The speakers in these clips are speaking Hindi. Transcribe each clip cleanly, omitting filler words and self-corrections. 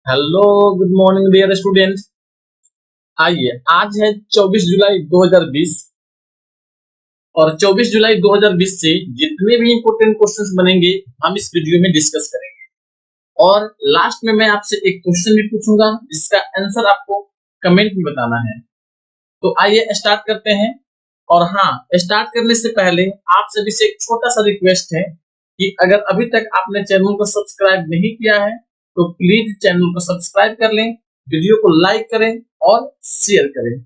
Hello, good morning dear students. आइए, आज है 24 जुलाई 2020 और 24 जुलाई 2020 से जितने भी इंपॉर्टेंट क्वेश्चंस बनेंगे हम इस वीडियो में डिस्कस करेंगे। और लास्ट में मैं आपसे एक क्वेश्चन भी पूछूंगा जिसका आंसर आपको कमेंट में बताना है। तो आइए स्टार्ट करते हैं। और हाँ, स्टार्ट करने से पहले आप सभी से एक छोटा सा रिक्वेस्ट है कि अगर अभी तक आपने चैनल को सब्सक्राइब नहीं किया है तो प्लीज चैनल को सब्सक्राइब कर लें, वीडियो को लाइक करें और शेयर करें।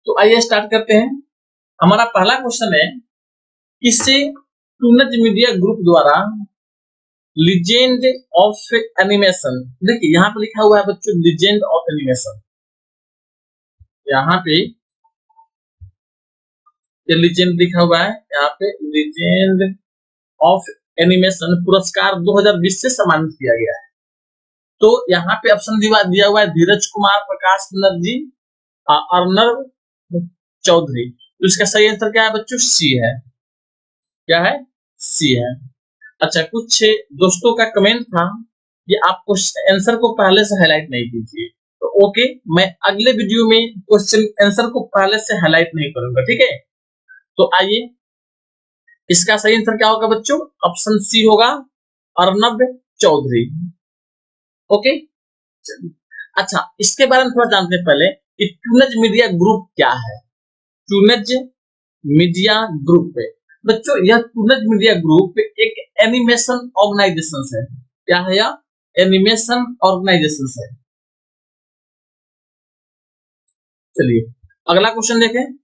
तो आइए स्टार्ट करते हैं। हमारा पहला क्वेश्चन है, किसे टूनज मीडिया ग्रुप द्वारा लीजेंड ऑफ एनिमेशन, देखिए यहाँ पे लिखा हुआ है बच्चों लीजेंड ऑफ एनिमेशन, यहाँ पे ये लीजेंड लिखा हुआ है, यहाँ पे लीजेंड ऑफ एनिमेशन पुरस्कार 2020 से सम्मानित किया गया है। तो यहाँ पे ऑप्शन दिया हुआ है धीरज कुमार, प्रकाश बनर्जी, अर्नब चौधरी। तो इसका सही आंसर क्या है बच्चों? सी है। क्या है? सी है। अच्छा, कुछ दोस्तों का कमेंट था कि आप आंसर को पहले से हाईलाइट नहीं कीजिए। तो ओके, मैं अगले वीडियो में क्वेश्चन आंसर को पहले से हाईलाइट नहीं करूंगा, ठीक है। तो आइए, इसका सही आंसर क्या होगा बच्चों? ऑप्शन सी होगा, अर्नब चौधरी। ओके। अच्छा, इसके बारे में थोड़ा जानते हैं पहले कि टूनज मीडिया ग्रुप क्या है। टूनज मीडिया ग्रुप है बच्चों, यह टूनज मीडिया ग्रुप एक एनिमेशन ऑर्गेनाइजेशन है। क्या है यह? एनिमेशन ऑर्गेनाइजेशन है। चलिए अगला क्वेश्चन देखें।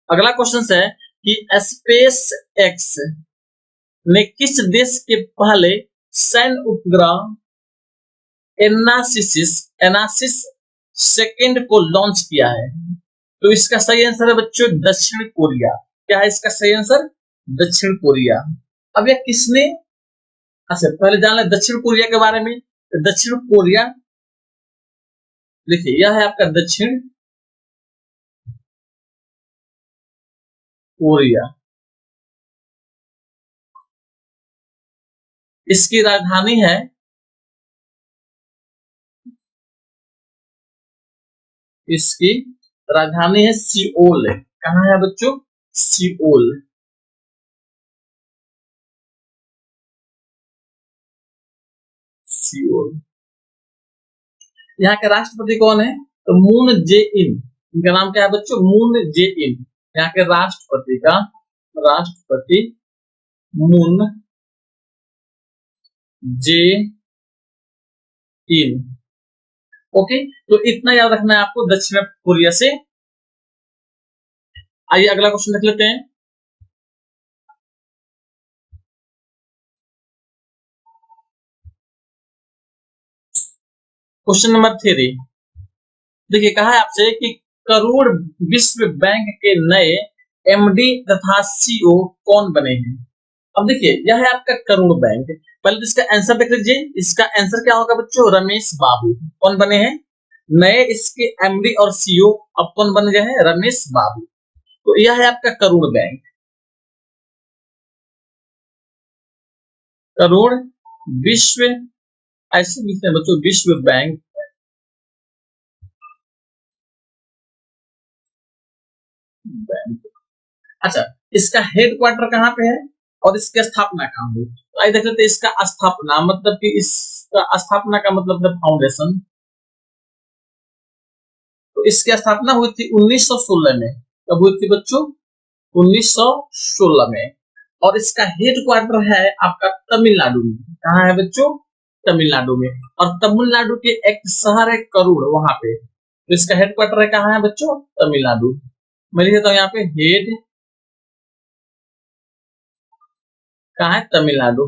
अगला क्वेश्चन है कि स्पेस एक्स ने किस देश के पहले सैन्य उपग्रह एनासिस सेकेंड को लॉन्च किया है? तो इसका सही आंसर है बच्चों दक्षिण कोरिया। क्या है इसका सही आंसर? दक्षिण कोरिया। अब यह किसने, अच्छा पहले जान लें दक्षिण कोरिया के बारे में। दक्षिण कोरिया, देखिए यह है आपका दक्षिण कोरिया। इसकी राजधानी है, इसकी राजधानी है सियोल। कहाँ है बच्चों? सियोल। सियोल। यहाँ के राष्ट्रपति कौन है? तो मून जे इन। इनका नाम क्या है बच्चों? मून जे इन। यहाँ के राष्ट्रपति मून जे इन। ओके, तो इतना याद रखना है आपको दक्षिण कोरिया से। आइए अगला क्वेश्चन देख लेते हैं। क्वेश्चन नंबर 3, देखिए कहा है आपसे कि करोड़ विश्व बैंक के नए एमडी तथा सीईओ कौन बने हैं? अब देखिए यह है आपका करोड़ बैंक। पहले तो इसका आंसर देख लीजिए। इसका आंसर क्या होगा बच्चों? रमेश बाबू। कौन बने हैं नए इसके एमडी और सीईओ? अब कौन बन गए हैं? रमेश बाबू। तो यह है आपका करोड़ बैंक। करोड़ विश्व, ऐसे लिखते हैं बच्चों विश्व बैंक। बैंक। अच्छा, इसका हेड क्वार्टर कहाँ पे है और इसकी स्थापना कहाँ हुई? तो आइए देख लेते हैं। इसका स्थापना मतलब कि इसका स्थापना का मतलब है फाउंडेशन। तो इसकी स्थापना हुई थी 1916 में। कब हुई थी बच्चों? 1916 में। और इसका हेड क्वार्टर है आपका तमिलनाडु में। कहाँ है बच्चों? तमिलनाडु में। और तमिलनाडु के एक शहर है करूर, वहां पे। तो इसका हेड क्वार्टर है कहाँ है बच्चों? तमिलनाडु। मैं लिख देता हूँ यहाँ पे हेड कहाँ है? तमिलनाडु।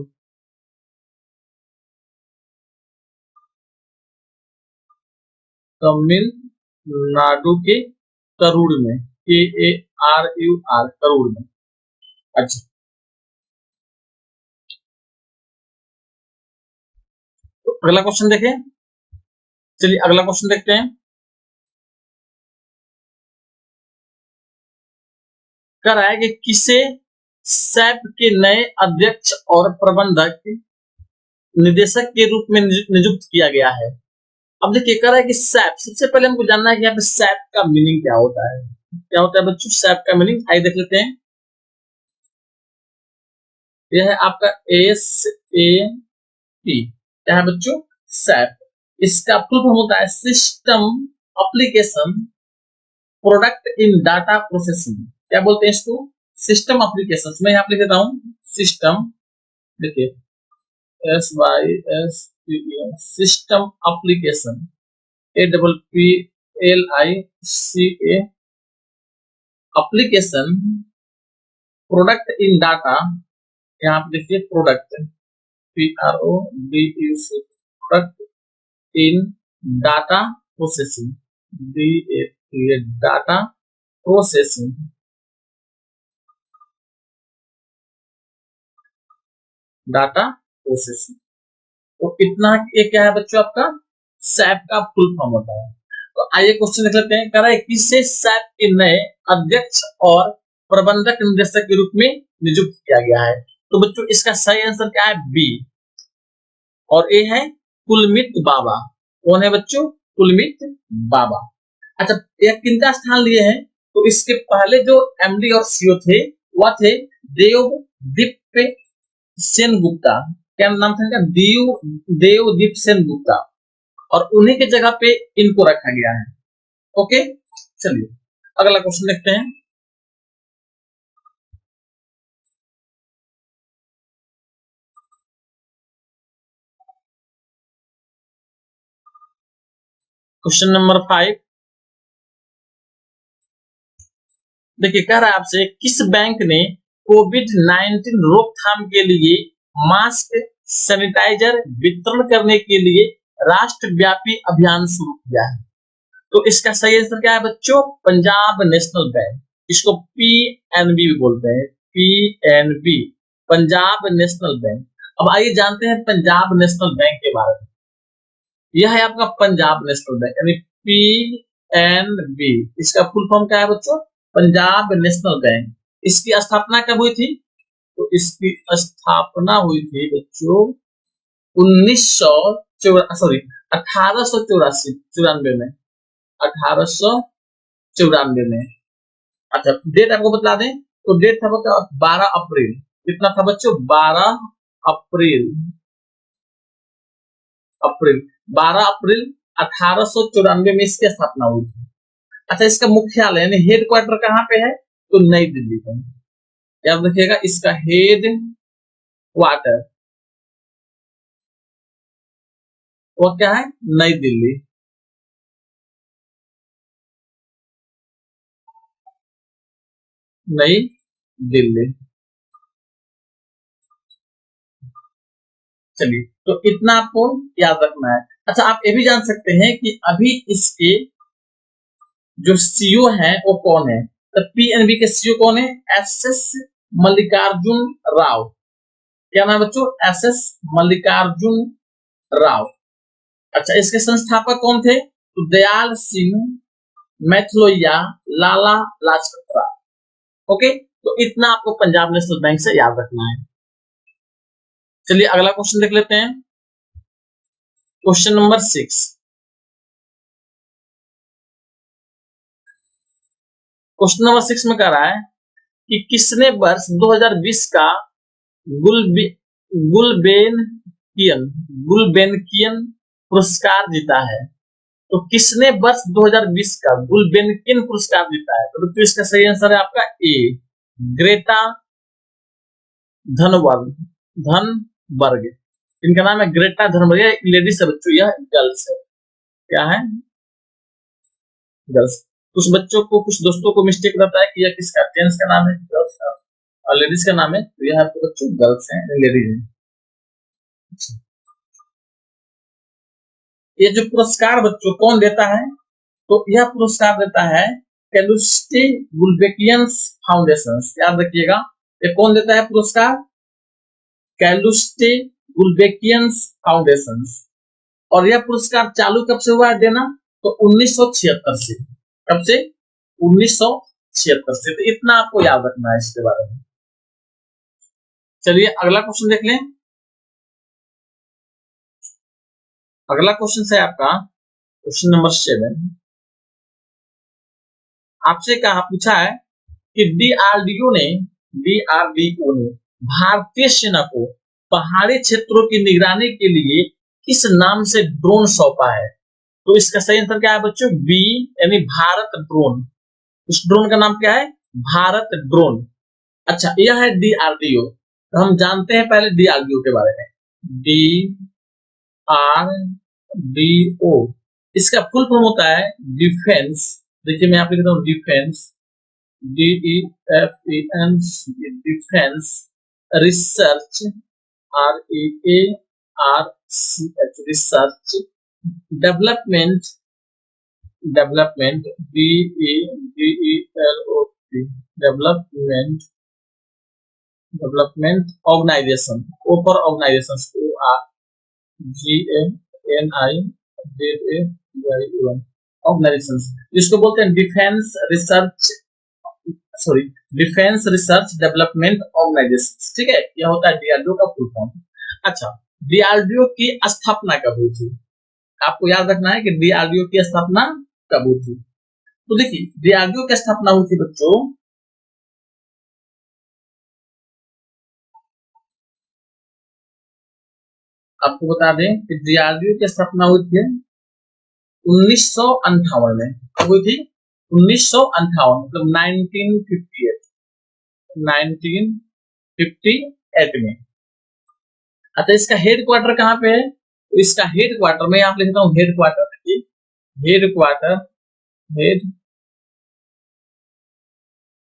तमिलनाडु के करूर में, KARUR, करूर में। अच्छा, तो अगला क्वेश्चन देखें। चलिए अगला क्वेश्चन देखते हैं। कह रहा है कि किसे सैप के नए अध्यक्ष और प्रबंधक निदेशक के रूप में नियुक्त किया गया है। अब देखिए कह रहा है कि सैप, सबसे पहले हमको जानना है कि यहाँ पे सैप का मीनिंग क्या होता है। क्या होता है बच्चों सैप का मीनिंग, आइए देख लेते हैं। यह है आपका SAP, क्या है बच्चों सैप। इसका फुल फॉर्म होता है system application product in data processing. क्या बोलते हैं इसको, सिस्टम एप्लीकेशन। मैं यहाँ पे लिख देता हूँ सिस्टम, देखिए SYSTEM system application, APPLICA application product in data, यहाँ पे देखिए product PRODUC product in data processing, data processing, data processing. तो इतना ये क्या है बच्चों आपका सैप का फुल फॉर्म होता है। तो आइए क्वेश्चन देख लेते हैं। कह रहा है किसे सैप के नए अध्यक्ष और प्रबंधक निदेशक के रूप में नियुक्त किया गया है। तो बच्चों इसका सही आंसर क्या है बी, और ए है कुलमित बाबा। कौन है बच्चों, कुलमित बाबा। अच्छा यह किनका स्थान लिए हैं, तो इसके पहले जो एमडी और सीओ थे वह थे देवदीप सेनगुप्ता। क्या नाम था इनका, देवदीप सेनगुप्ता, और उन्हीं की जगह पे इनको रखा गया है। ओके चलिए अगला क्वेश्चन देखते हैं। क्वेश्चन नंबर 5, देखिए कह रहा है आपसे किस बैंक ने कोविड-19 रोकथाम के लिए मास्क सैनिटाइजर वितरण करने के लिए राष्ट्रव्यापी अभियान शुरू किया है। तो इसका सही आंसर क्या है बच्चों, पंजाब नेशनल बैंक। इसको PNB भी बोलते हैं, PNB पंजाब नेशनल बैंक। अब आइए जानते हैं पंजाब नेशनल बैंक के बारे में। यह है आपका पंजाब नेशनल बैंक यानी PNB। इसका फुल फॉर्म क्या है बच्चों, पंजाब नेशनल बैंक। इसकी स्थापना कब हुई थी, तो इसकी स्थापना हुई थी बच्चों 1894 में, 1894 में। अच्छा डेट आपको बता दें, तो डेट था 12 अप्रैल। कितना था बच्चों, 12 अप्रैल, 12 अप्रैल 1894 में इसकी स्थापना हुई थी। अच्छा इसका मुख्यालय यानी हेड क्वार्टर कहाँ पे है, तो नई दिल्ली पे। याद रखिएगा इसका हेड क्वार्टर वो क्या है, नई दिल्ली। नई दिल्ली। चलिए तो इतना आपको याद रखना है। अच्छा आप ये भी जान सकते हैं कि अभी इसके जो सीईओ है वो कौन है। तो PNB के सीईओ कौन है, SS मल्लिकार्जुन राव। क्या नाम बच्चों, SS मल्लिकार्जुन राव। अच्छा इसके संस्थापक कौन थे, तो दयाल सिंह मैथलोइया, लाला लाजपत राय। ओके तो इतना आपको पंजाब नेशनल बैंक से याद रखना है। चलिए अगला क्वेश्चन देख लेते हैं। क्वेश्चन नंबर 6, क्वेश्चन नंबर 6 में कह रहा है कि किसने वर्ष 2020 का गुलबेनकियन गुलबेनकियन पुरस्कार जीता है। तो किसने वर्ष 2020 का गुलबेनकियन पुरस्कार जीता है, तो इसका सही आंसर है आपका ए, ग्रेटा धनवर्ग धनबर्ग। इनका नाम है ग्रेटा धनबर्ग। लेडीज है बच्चों, यह गर्ल्स है। क्या है, गर्ल्स। कुछ बच्चों को कुछ दोस्तों को मिस्टेक रहता है कि यह किसका, जेंट्स का नाम है, गर्ल्स का और लेडीज का नाम है। तो यह आपके बच्चों गर्ल्स हैं, लेडीज हैं। ये जो पुरस्कार बच्चों कौन देता है, तो यह पुरस्कार देता है कैलुस्टे गुलबेकियन फाउंडेशन। याद रखिएगा ये कौन देता है पुरस्कार, कैलुस्टे गुलबेकियन फाउंडेशन। और यह पुरस्कार चालू कब से हुआ है देना, तो 1976 से। कब से, 1976 1976 से। तो इतना आपको याद रखना है इसके बारे में। चलिए अगला क्वेश्चन देख लें। अगला क्वेश्चन है आपका क्वेश्चन नंबर 7। आपसे कहा पूछा है कि डीआरडीओ ने भारतीय सेना को पहाड़ी क्षेत्रों की निगरानी के लिए किस नाम से ड्रोन सौंपा है? तो इसका सही आंसर क्या है बच्चों? बी यानी भारत ड्रोन। उस ड्रोन का नाम क्या है? भारत ड्रोन। अच्छा, यह है डीआरडीओ। तो हम जानते हैं पहले डीआरडीओ के बारे में। डीआरडीओ इसका फुल फॉर्म होता है डिफेंस। देखिए मैं यहाँ पे लिखता हूँ defence, DEFENS, defence research, REARCH, research development, DEVELOP, development organisation, ओपर ऑर्गेनाइजेशन, ORGANIZATION, ऑर्गेनाइजेशन, जिसको बोलते हैं defence research, sorry defence research development organisation. ठीक है, यह होता है डीआरडीओ का फुल फॉर्म। अच्छा, डीआरडीओ की स्थापना कब हुई थी? आपको याद रखना है कि डीआरडीओ की स्थापना कब हुई थी। तो देखिए डीआरडीओ की स्थापना हुई थी बच्चों, आपको बता दें कि डीआरडीओ की स्थापना हुई थी 1958 में। कब हुई थी? 1958 मतलब 1958 में। अच्छा, इसका हेड क्वार्टर कहाँ पे है? इसका हेड क्वार्टर मैं यहाँ लिखता हूँ, head quarter, head quarter, head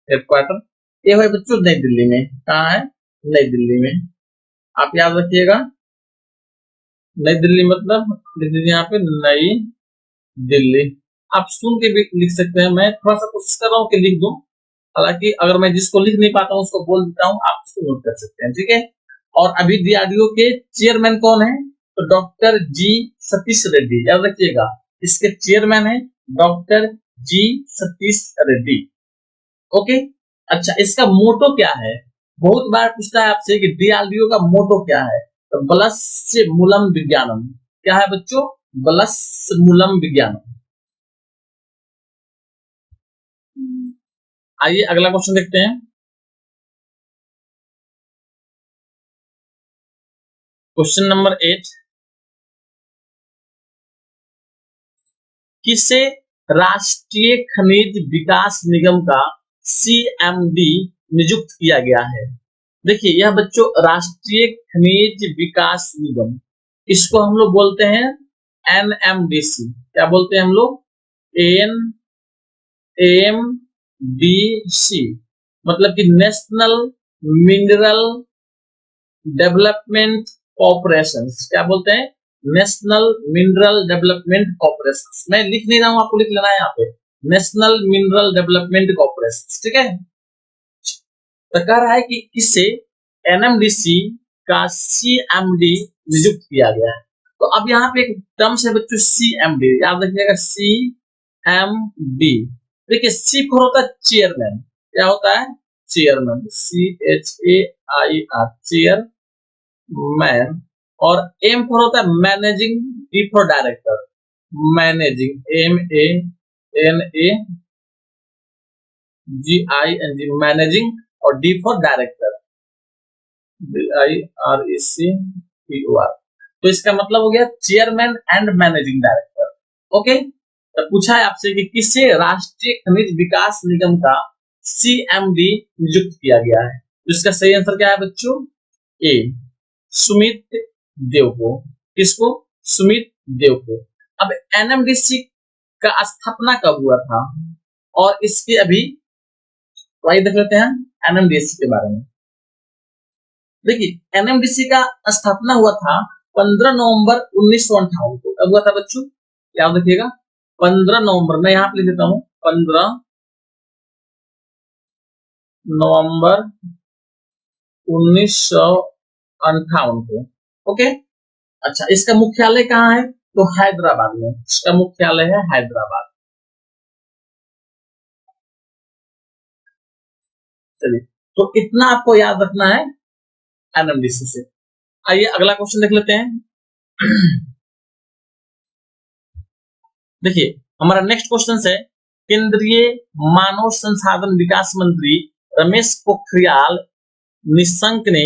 head quarter ये है बच्चों नई दिल्ली में। कहाँ है? नई दिल्ली में। आप याद रखिएगा, नई दिल्ली मतलब लिख दीजिए यहाँ पे नई दिल्ली। आप सुन के भी लिख सकते हैं, मैं थोड़ा सा कोशिश कर रहा हूँ कि लिख दूं, हालांकि अगर मैं जिसको लिख नहीं पाता हूँ उसको बोल देता हूँ, आप उसको नोट कर सकते हैं। ठीक है, और अभी डीआरडीओ के चेयरमैन कौन है? तो डॉक्टर जी सतीश रेड्डी, याद रखिएगा इसके चेयरमैन है डॉक्टर जी सतीश रेड्डी। ओके। अच्छा, इसका मोटो क्या है? बहुत बार पूछता है आपसे कि डीआरडीओ का मोटो क्या है। तो बलस्य मूलम विज्ञानम। क्या है बच्चों? बलस्य मूलम विज्ञानम। आइए अगला क्वेश्चन देखते हैं। क्वेश्चन नंबर 8, किसे राष्ट्रीय खनिज विकास निगम का सीएमडी नियुक्त किया गया है? देखिए यह बच्चों राष्ट्रीय खनिज विकास निगम, इसको हम लोग बोलते हैं एनएमडीसी। क्या बोलते हैं हम लोग? एनएमडीसी, मतलब कि नेशनल मिनरल डेवलपमेंट कॉर्पोरेशन। क्या बोलते हैं? National mineral development corporation. मैं लिख नहीं रहा हूं, आपको लिख लेना है यहाँ पे, नेशनल मिनरल डेवलपमेंट कॉर्पोरेशन। ठीक है, तो कह रहा है कि इससे एनएमडीसी का सीएमडी नियुक्त किया गया है। तो अब यहाँ पे एक टर्म्स है बच्चों सीएमडी, याद रखिएगा सीएमडी। देखिए सी फॉर होता है चेयरमैन। क्या होता है? Chairman, CHAIR, chair man. और एम फॉर होता है managing, D for director, managing, MANAGING, managing, और डी फॉर डायरेक्टर, DIRECTOR। तो इसका मतलब हो गया chairman and managing director. Okay, तो पूछा है आपसे कि किसे राष्ट्रीय खनिज विकास निगम का सीएमडी नियुक्त किया गया है? तो इसका सही आंसर क्या है बच्चों? ए सुमित देव को। किसको? सुमित देव को। अब एनएमडीसी का स्थापना कब हुआ था और इसके अभी वही देख लेते हैं एनएमडीसी के बारे में। देखिए एनएमडीसी का स्थापना हुआ था 15 नवंबर 1958 को। कब हुआ था बच्चों? याद रखिएगा 15 नवंबर, मैं यहाँ पे लिख देता हूँ 15 नवंबर 1958 को। ओके। अच्छा, इसका मुख्यालय कहाँ है? तो हैदराबाद में। इसका मुख्यालय है हैदराबाद। चलिए, तो इतना आपको याद रखना है एनएमडीसी से। आइए अगला क्वेश्चन देख लेते हैं। देखिए हमारा नेक्स्ट क्वेश्चन है, केंद्रीय मानव संसाधन विकास मंत्री रमेश पोखरियाल निशंक ने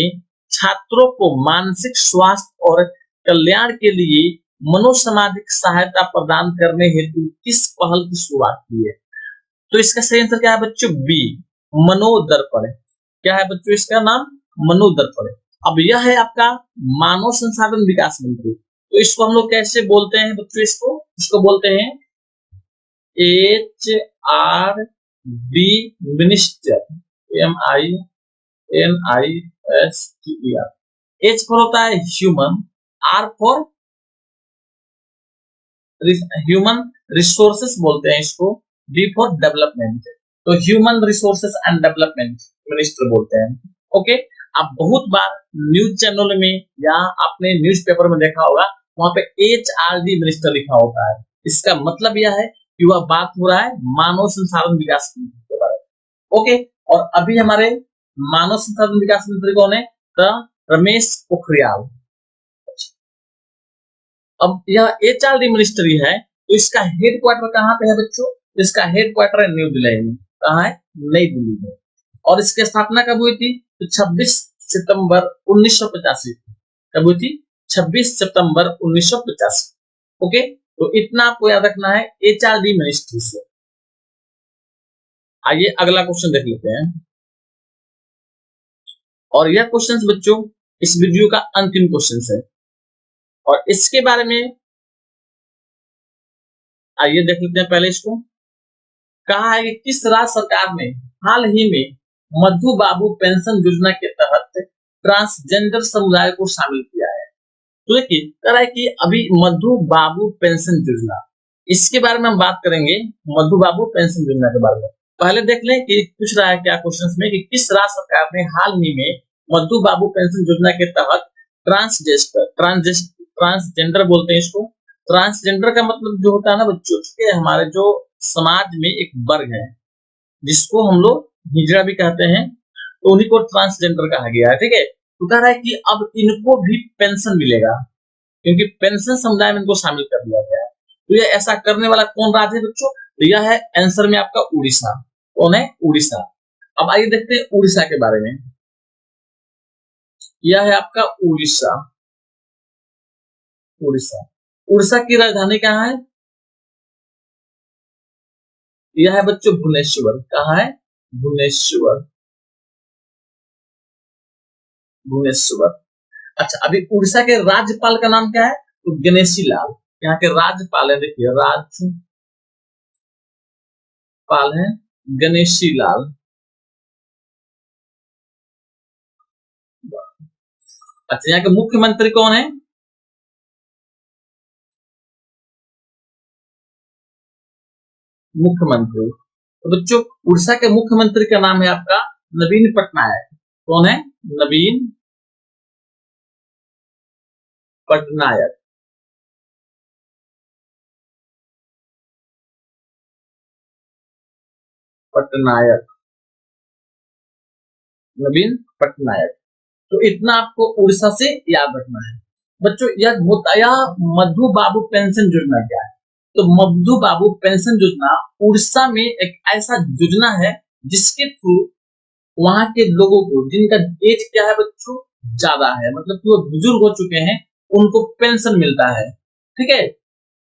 छात्रों को मानसिक स्वास्थ्य और कल्याण के लिए मनोसामाजिक सहायता प्रदान करने हेतु किस पहल की शुरुआत की है? तो इसका सही आंसर क्या है बच्चों? बी, मनोदर्पण। क्या है बच्चों इसका नाम? मनोदर्पण। अब यह है आपका मानव संसाधन विकास मंत्री, तो इसको हम लोग कैसे बोलते हैं बच्चों? इसको बोलते हैं HRD minister, MINISTER। H for होता है human, R for human resources बोलते हैं इसको, D फॉर डेवलपमेंट, तो human resources and development minister बोलते हैं। ओके, आप बहुत बार न्यूज चैनल में या आपने न्यूज़पेपर में देखा होगा, वहां पे HRD मिनिस्टर लिखा होता है। इसका मतलब यह है कि वह बात हो रहा है मानव संसाधन विकास के बारे में। ओके, और अभी हमारे मानव संसाधन विकास मंत्री कौन है? रमेश पोखरियाल। अब यह HRD मिनिस्ट्री है, तो इसका हेडक्वार्टर कहाँ पे है बच्चों? इसका हेडक्वार्टर है न्यू दिल्ली में। कहाँ है? नई दिल्ली में। और इसकी स्थापना कब हुई थी? तो 26 सितंबर 1985। कब हुई थी? 26 सितंबर 1985। ओके, तो इतना आपको याद रखना है HRD मिनिस्ट्री से। आइए अगला क्वेश्चन देख लेते हैं, और यह क्वेश्चन बच्चों इस वीडियो का अंतिम क्वेश्चन है, और इसके बारे में आइए देख लेते हैं। पहले इसको कहा है कि किस राज्य सरकार ने हाल ही में मधु बाबू पेंशन योजना के तहत ट्रांसजेंडर समुदाय को शामिल किया है? तो देखिए कह रहा है कि अभी मधु बाबू पेंशन योजना, इसके बारे में हम बात करेंगे, मधु बाबू पेंशन योजना के बारे में। पहले देख लें कि पूछ रहा है क्या क्वेश्चन में कि किस राज्य सरकार ने हाल ही में मधु बाबू पेंशन योजना के तहत ट्रांसजेंडर बोलते हैं इसको। ट्रांसजेंडर का मतलब जो होता है ना बच्चों, हमारे जो समाज में एक वर्ग है जिसको हम लोग हिजड़ा भी कहते हैं, तो उन्हीं को ट्रांसजेंडर कहा गया है। ठीक है, तो कह रहा है कि अब इनको भी पेंशन मिलेगा, क्योंकि पेंशन समुदाय में इनको शामिल कर दिया गया है। तो ये ऐसा करने वाला कौन राज्य है बच्चों? तो यह है आंसर में आपका उड़ीसा। कौन है? उड़ीसा। अब आइए देखते हैं उड़ीसा के बारे में। यह है आपका उड़ीसा। उड़ीसा, उड़ीसा की राजधानी कहाँ है? यह है बच्चों भुवनेश्वर। कहाँ है? भुवनेश्वर। भुवनेश्वर। अच्छा, अभी उड़ीसा के राज्यपाल का नाम क्या है? तो गणेशी लाल। यहाँ के राज्यपाल है, देखिए राज्यपाल है गणेशी लाल। अच्छा, यहाँ के मुख्यमंत्री कौन है? मुख्यमंत्री, तो बच्चों उड़ीसा के मुख्यमंत्री का नाम है आपका नवीन पटनायक। कौन है? नवीन पटनायक। पटनायक, नवीन पटनायक। तो इतना आपको उड़ीसा से याद रखना है बच्चों। यह बताया मधु बाबू पेंशन योजना क्या है? तो मधु बाबू पेंशन योजना उड़ीसा में एक ऐसा योजना है जिसके थ्रू वहां के लोगों को जिनका एज क्या है बच्चों, ज्यादा है, मतलब कि वो बुजुर्ग हो चुके हैं, उनको पेंशन मिलता है। ठीक है,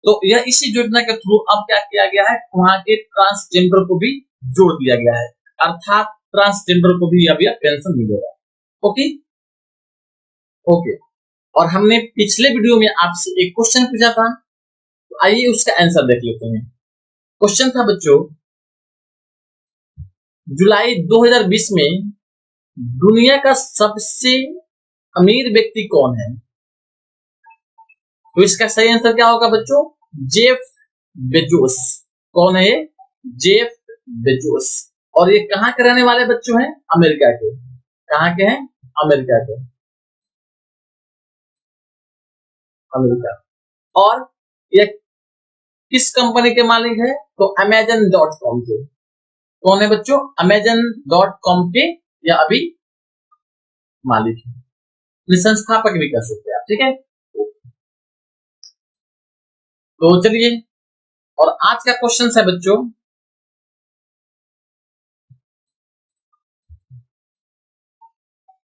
तो यह इसी योजना के थ्रू अब क्या किया गया है, वहां के ट्रांसजेंडर को भी जोड़ दिया गया है, अर्थात ट्रांसजेंडर को भी अब यह पेंशन मिलेगा। ओके। ओके, और हमने पिछले वीडियो में आपसे एक क्वेश्चन पूछा था, तो आइए उसका आंसर देख लेते हैं। क्वेश्चन था बच्चों, जुलाई 2020 में दुनिया का सबसे अमीर व्यक्ति कौन है? तो इसका सही आंसर क्या होगा बच्चों? Jeff Bezos. कौन है ये? Jeff Bezos. और ये कहां के रहने वाले बच्चों हैं? अमेरिका के। कहां के हैं? अमेरिका के। अमेरिका। और ये किस कंपनी के मालिक है? तो Amazon.com के। कौन है बच्चों? Amazon.com के या अभी मालिक है, संस्थापक भी कह सकते हैं आप, ठीक है। तो चलिए, और आज का क्वेश्चन है बच्चों,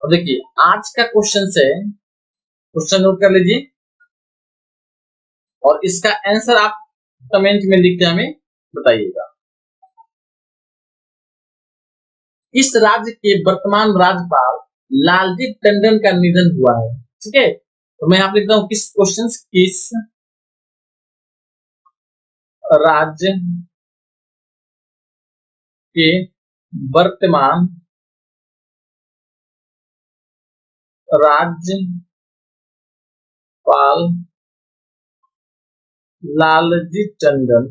और देखिए आज का क्वेश्चन है, क्वेश्चन नोट कर लीजिए और इसका आंसर आप कमेंट में लिख के हमें बताइएगा। इस राज्य के वर्तमान राज्यपाल लालजी टंडन का निधन हुआ है, ठीक है। तो मैं यहाँ पे लिखता हूँ किस क्वेश्चन, किस राज्य के वर्तमान राज्यपाल लालजी टंडन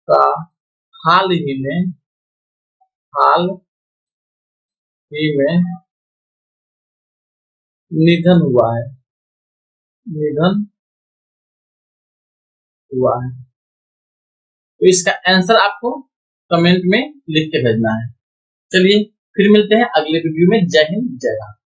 का हाल ही में निधन हुआ है, तो इसका आंसर आपको कमेंट में लिख के भेजना है। चलिए फिर मिलते हैं अगले वीडियो में। जय हिंद, जय भारत।